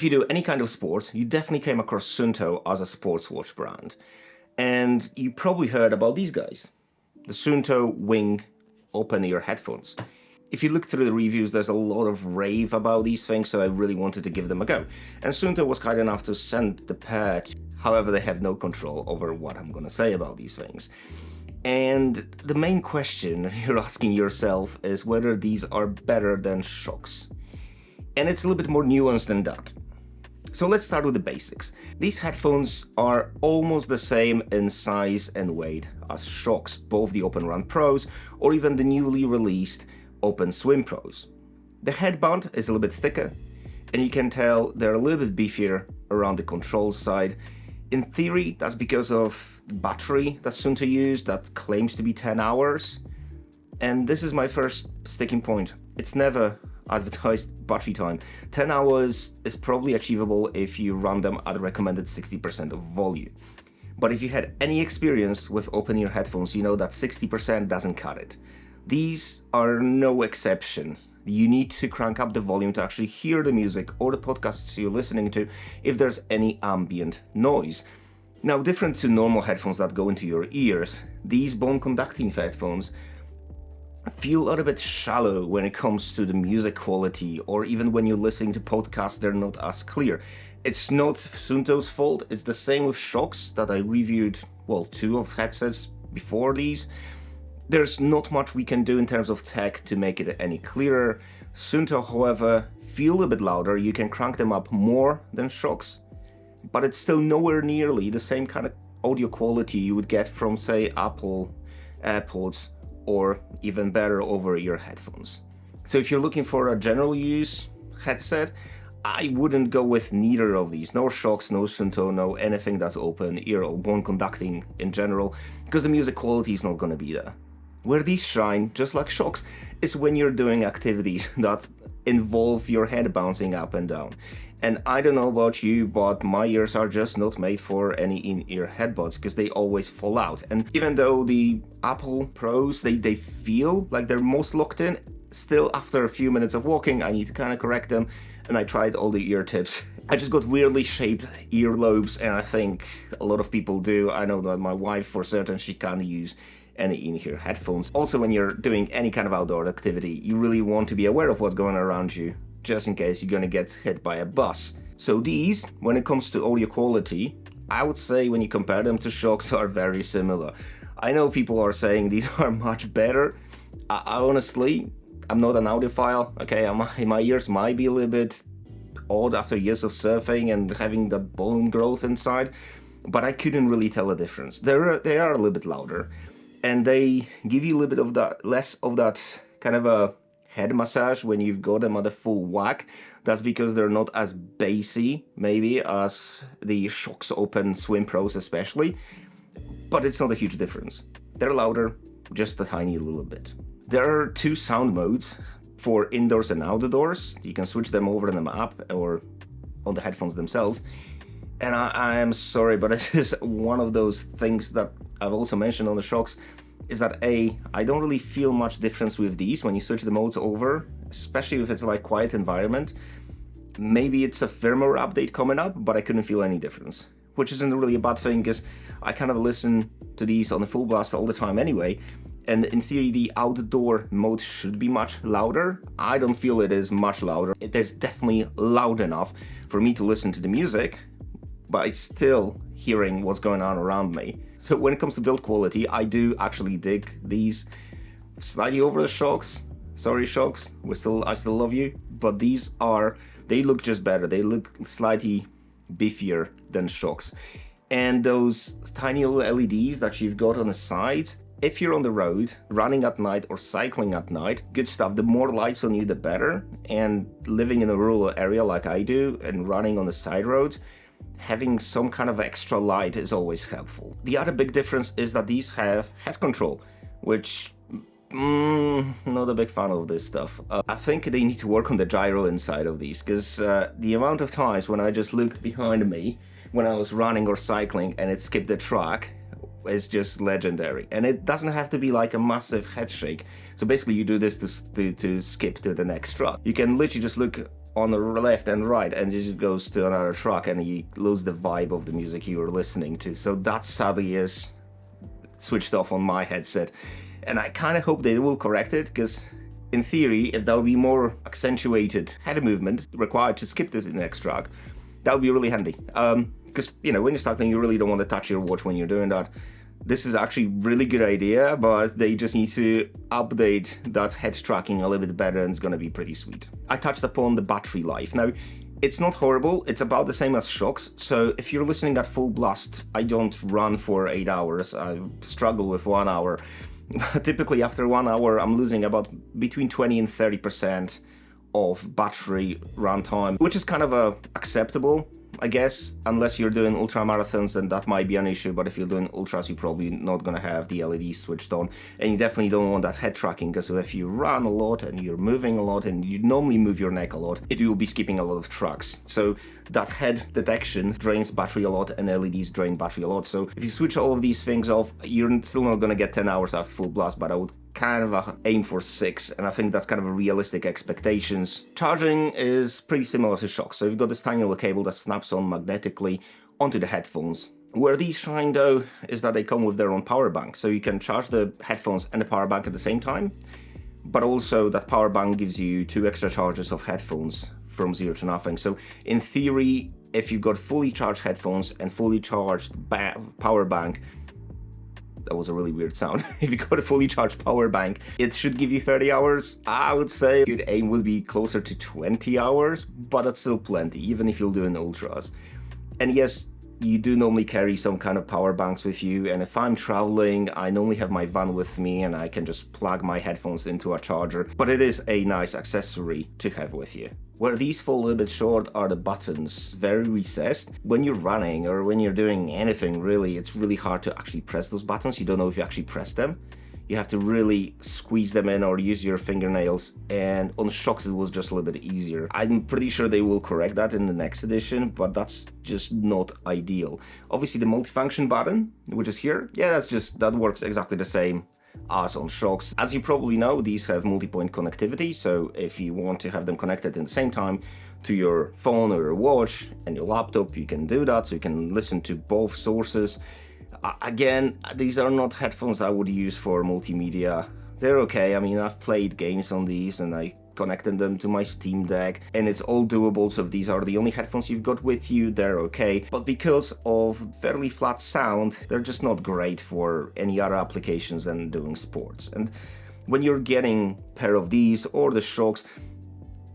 If you do any kind of sports, you definitely came across Suunto as a sports watch brand. And you probably heard about these guys, the Suunto Wing open-ear headphones. If you look through the reviews, there's a lot of rave about these things, so I really wanted to give them a go. And Suunto was kind enough to send the pair. However, they have no control over what I'm gonna say about these things. And the main question you're asking yourself is whether these are better than Shokz. And it's a little bit more nuanced than that. So let's start with the basics. These headphones are almost the same in size and weight as Shokz, both the Openrun Pros or even the newly released OpenSwim Pros. The headband is a little bit thicker, and you can tell they're a little bit beefier around the control side. In theory, that's because of the battery that Suunto used that claims to be 10 hours. And this is my first sticking point. It's never advertised battery time. 10 hours is probably achievable if you run them at a recommended 60% of volume. But if you had any experience with open-ear headphones, you know that 60% doesn't cut it. These are no exception. You need to crank up the volume to actually hear the music or the podcasts you're listening to if there's any ambient noise. Now, different to normal headphones that go into your ears, these bone-conducting headphones feel a little bit shallow when it comes to the music quality, or even when you're listening to podcasts, they're not as clear. It's not Suunto's fault. It's the same with Shokz that I reviewed, well, 2 of headsets before these. There's not much we can do in terms of tech to make it any clearer. Suunto, however, feel a bit louder. You can crank them up more than Shokz, but it's still nowhere nearly the same kind of audio quality you would get from, say, Apple AirPods or even better over-ear headphones. So if you're looking for a general use headset, I wouldn't go with neither of these, no Shokz, no Suunto, no anything that's open ear or bone conducting in general, because the music quality is not going to be there. Where these shine, just like Shokz, is when you're doing activities that involve your head bouncing up and down. And I don't know about you, but my ears are just not made for any in-ear headbuds because they always fall out. And even though the Apple Pros, they feel like they're most locked in, still after a few minutes of walking, I need to kind of correct them. And I tried all the ear tips. I just got weirdly shaped earlobes, and I think a lot of people do. I know that my wife, for certain, she can't use any in-ear headphones. Also, when you're doing any kind of outdoor activity, you really want to be aware of what's going on around you, just in case you're gonna get hit by a bus. So these, when it comes to audio quality, I would say when you compare them to Shokz, are very similar. I know people are saying these are much better. I honestly, I'm not an audiophile, okay? My ears might be a little bit odd after years of surfing and having the bone growth inside, but I couldn't really tell a difference. They are a little bit louder, and they give you a little bit of that, less of that kind of a head massage when you've got them at a full whack. That's because they're not as bassy, maybe, as the Shokz OpenSwim Pros especially, but it's not a huge difference. They're louder, just a tiny little bit. There are 2 sound modes for indoors and outdoors. You can switch them over in the app or on the headphones themselves. And I am sorry, but it is one of those things that I've also mentioned on the Shokz, is that I don't really feel much difference with these when you switch the modes over, especially if it's like quiet environment. Maybe it's a firmware update coming up, but I couldn't feel any difference, which isn't really a bad thing because I kind of listen to these on the full blast all the time anyway. And in theory, the outdoor mode should be much louder. I don't feel it is much louder. It is definitely loud enough for me to listen to the music, but I'm still hearing what's going on around me. So when it comes to build quality, I do actually dig these. Slightly over the Shokz. Sorry, Shokz, I still love you, but they look just better. They look slightly beefier than Shokz. And those tiny little LEDs that you've got on the sides, if you're on the road, running at night or cycling at night, good stuff. The more lights on you, the better. And living in a rural area like I do and running on the side roads, having some kind of extra light is always helpful. The other big difference is that these have head control, which not a big fan of this stuff. I think they need to work on the gyro inside of these, because the amount of times when I just looked behind me when I was running or cycling and it skipped the track is just legendary. And it doesn't have to be like a massive head shake. So basically you do this to skip to the next track. You can literally just look on the left and right, and it just goes to another track, and you lose the vibe of the music you were listening to. So that sadly is switched off on my headset, and I kind of hope they will correct it, because in theory, if there will be more accentuated head movement required to skip to the next track, that would be really handy. Because, you know, when you're cycling, you really don't want to touch your watch when you're doing that. This is actually a really good idea, but they just need to update that head tracking a little bit better, and it's going to be pretty sweet. I touched upon the battery life. Now, it's not horrible. It's about the same as Shokz. So if you're listening at full blast, I don't run for 8 hours. I struggle with 1 hour. Typically, after 1 hour, I'm losing about between 20 and 30% of battery runtime, which is kind of acceptable, I guess. Unless you're doing ultra marathons, then that might be an issue, but if you're doing ultras, you're probably not going to have the LEDs switched on, and you definitely don't want that head tracking, because if you run a lot and you're moving a lot and you normally move your neck a lot, it will be skipping a lot of tracks. So that head detection drains battery a lot, and LEDs drain battery a lot. So if you switch all of these things off, you're still not going to get 10 hours after full blast, but I would kind of aim for 6, and I think that's kind of a realistic expectations. Charging is pretty similar to Shokz. So you've got this tiny little cable that snaps on magnetically onto the headphones. Where these shine though is that they come with their own power bank, so you can charge the headphones and the power bank at the same time, but also that power bank gives you 2 extra charges of headphones from 0 to nothing. So in theory, if you've got fully charged headphones and fully charged power bank, that was a really weird sound. If you got a fully charged power bank, it should give you 30 hours. I would say good aim would be closer to 20 hours, but that's still plenty, even if you're doing ultras. And yes, you do normally carry some kind of power banks with you, and if I'm traveling, I normally have my van with me and I can just plug my headphones into a charger, but it is a nice accessory to have with you. Where these fall a little bit short are the buttons, very recessed. When you're running or when you're doing anything really, it's really hard to actually press those buttons. You don't know if you actually press them. You have to really squeeze them in or use your fingernails, and on Shokz it was just a little bit easier. I'm pretty sure they will correct that in the next edition, but that's just not ideal. Obviously the multifunction button, which is here, yeah, that works exactly the same as on Shokz. As you probably know, these have multi-point connectivity, so if you want to have them connected at the same time to your phone or your watch and your laptop, you can do that, so you can listen to both sources. Again, these are not headphones I would use for multimedia. They're okay. I mean, I've played games on these and I connected them to my Steam Deck, and it's all doable. So if these are the only headphones you've got with you, they're okay. But because of fairly flat sound, they're just not great for any other applications than doing sports. And when you're getting a pair of these or the Shokz,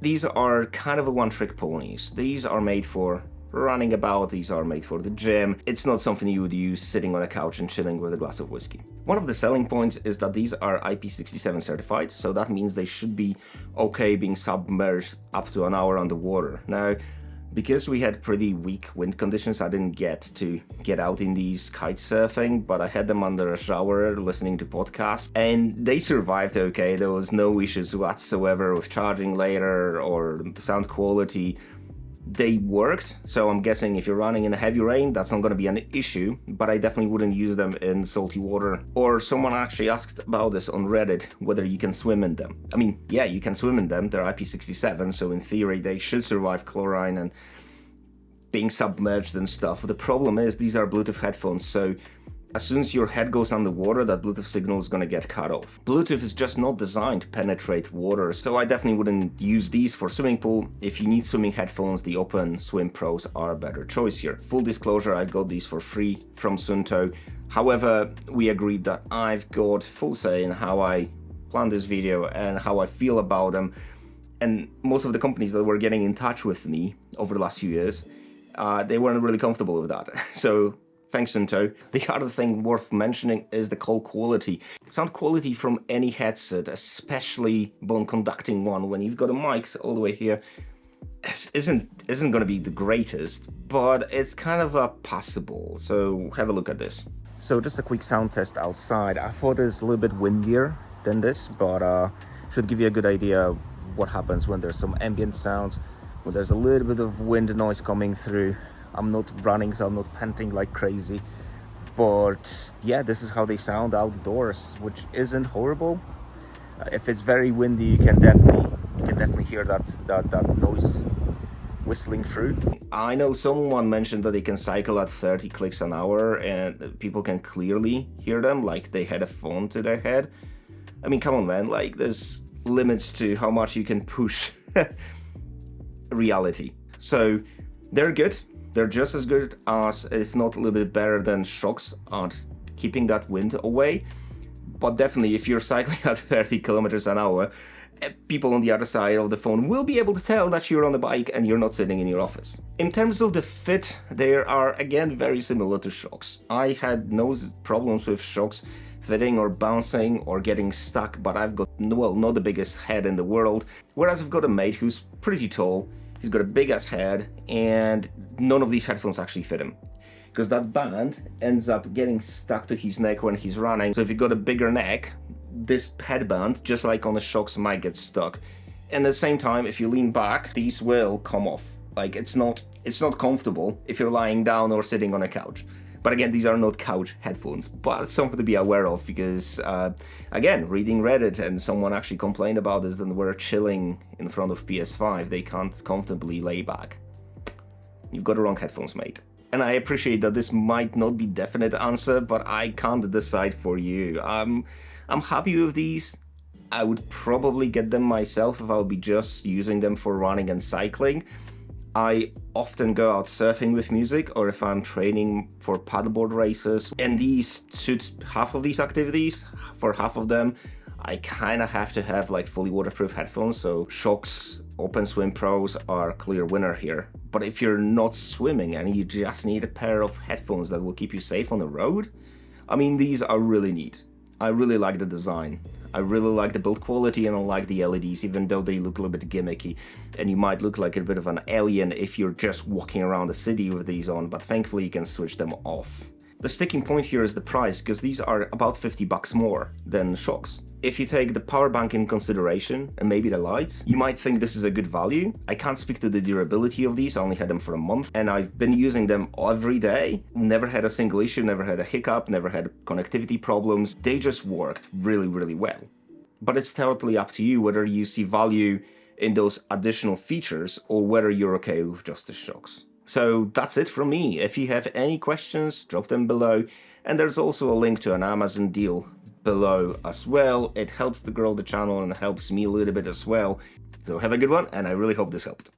these are kind of a one-trick ponies. These are made for running about, these are made for the gym. It's not something you would use sitting on a couch and chilling with a glass of whiskey. One of the selling points is that these are IP67 certified, so that means they should be okay being submerged up to an hour underwater. Now, because we had pretty weak wind conditions, I didn't get out in these kite surfing, but I had them under a shower listening to podcasts, and they survived okay. There was no issues whatsoever with charging later or sound quality. They worked, so I'm guessing if you're running in a heavy rain, that's not going to be an issue, but I definitely wouldn't use them in salty water. Or someone actually asked about this on Reddit, whether you can swim in them. I mean, yeah, you can swim in them, they're IP67, so in theory they should survive chlorine and being submerged and stuff. The problem is these are Bluetooth headphones, so as soon as your head goes underwater, that Bluetooth signal is going to get cut off. Bluetooth is just not designed to penetrate water, so I definitely wouldn't use these for swimming pool. If you need swimming headphones, the OpenSwim Pros are a better choice here. Full disclosure, I got these for free from Suunto. However, we agreed that I've got full say in how I plan this video and how I feel about them. And most of the companies that were getting in touch with me over the last few years, they weren't really comfortable with that. So thanks, Suunto. The other thing worth mentioning is the call quality. Sound quality from any headset, especially bone conducting one, when you've got a mic all the way here, isn't going to be the greatest, but it's kind of passable. So have a look at this. So just a quick sound test outside. I thought it's a little bit windier than this, but should give you a good idea what happens when there's some ambient sounds, when there's a little bit of wind noise coming through. I'm not running, so I'm not panting like crazy, but yeah, this is how they sound outdoors, which isn't horrible. If it's very windy, you can can definitely hear that noise whistling through. I know someone mentioned that they can cycle at 30 clicks an hour and people can clearly hear them, like they had a phone to their head. I mean, come on, man, like there's limits to how much you can push reality. So they're good. They're just as good as, if not a little bit better than Shokz at keeping that wind away. But definitely if you're cycling at 30 kilometers an hour, people on the other side of the phone will be able to tell that you're on the bike and you're not sitting in your office. In terms of the fit, they are again very similar to Shokz. I had no problems with Shokz fitting or bouncing or getting stuck, but I've got, well, not the biggest head in the world, whereas I've got a mate who's pretty tall, he's got a big ass head, and none of these headphones actually fit him. Because that band ends up getting stuck to his neck when he's running, so if you've got a bigger neck, this headband, just like on the Shokz, might get stuck. And at the same time, if you lean back, these will come off. Like, it's not comfortable if you're lying down or sitting on a couch. But again, these are not couch headphones, but it's something to be aware of because, again, reading Reddit and someone actually complained about this and were chilling in front of PS5, they can't comfortably lay back. You've got the wrong headphones, mate. And I appreciate that this might not be definite answer, but I can't decide for you. I'm happy with these. I would probably get them myself if I'll be just using them for running and cycling. I often go out surfing with music, or if I'm training for paddleboard races, and these suit half of these activities. For half of them, I kind of have to have like fully waterproof headphones, so Shokz OpenSwim Pros are a clear winner here. But if you're not swimming and you just need a pair of headphones that will keep you safe on the road, I mean, these are really neat. I really like the design. I really like the build quality, and I like the LEDs, even though they look a little bit gimmicky. And you might look like a bit of an alien if you're just walking around the city with these on, but thankfully you can switch them off. The sticking point here is the price, because these are about $50 more than Shokz. If you take the power bank in consideration, and maybe the lights, you might think this is a good value. I can't speak to the durability of these, I only had them for a month, and I've been using them every day. Never had a single issue, never had a hiccup, never had connectivity problems. They just worked really, really well. But it's totally up to you whether you see value in those additional features or whether you're okay with just the Shokz. So that's it from me. If you have any questions, drop them below. And there's also a link to an Amazon deal below as well. It helps to grow the channel and helps me a little bit as well. So have a good one, and I really hope this helped.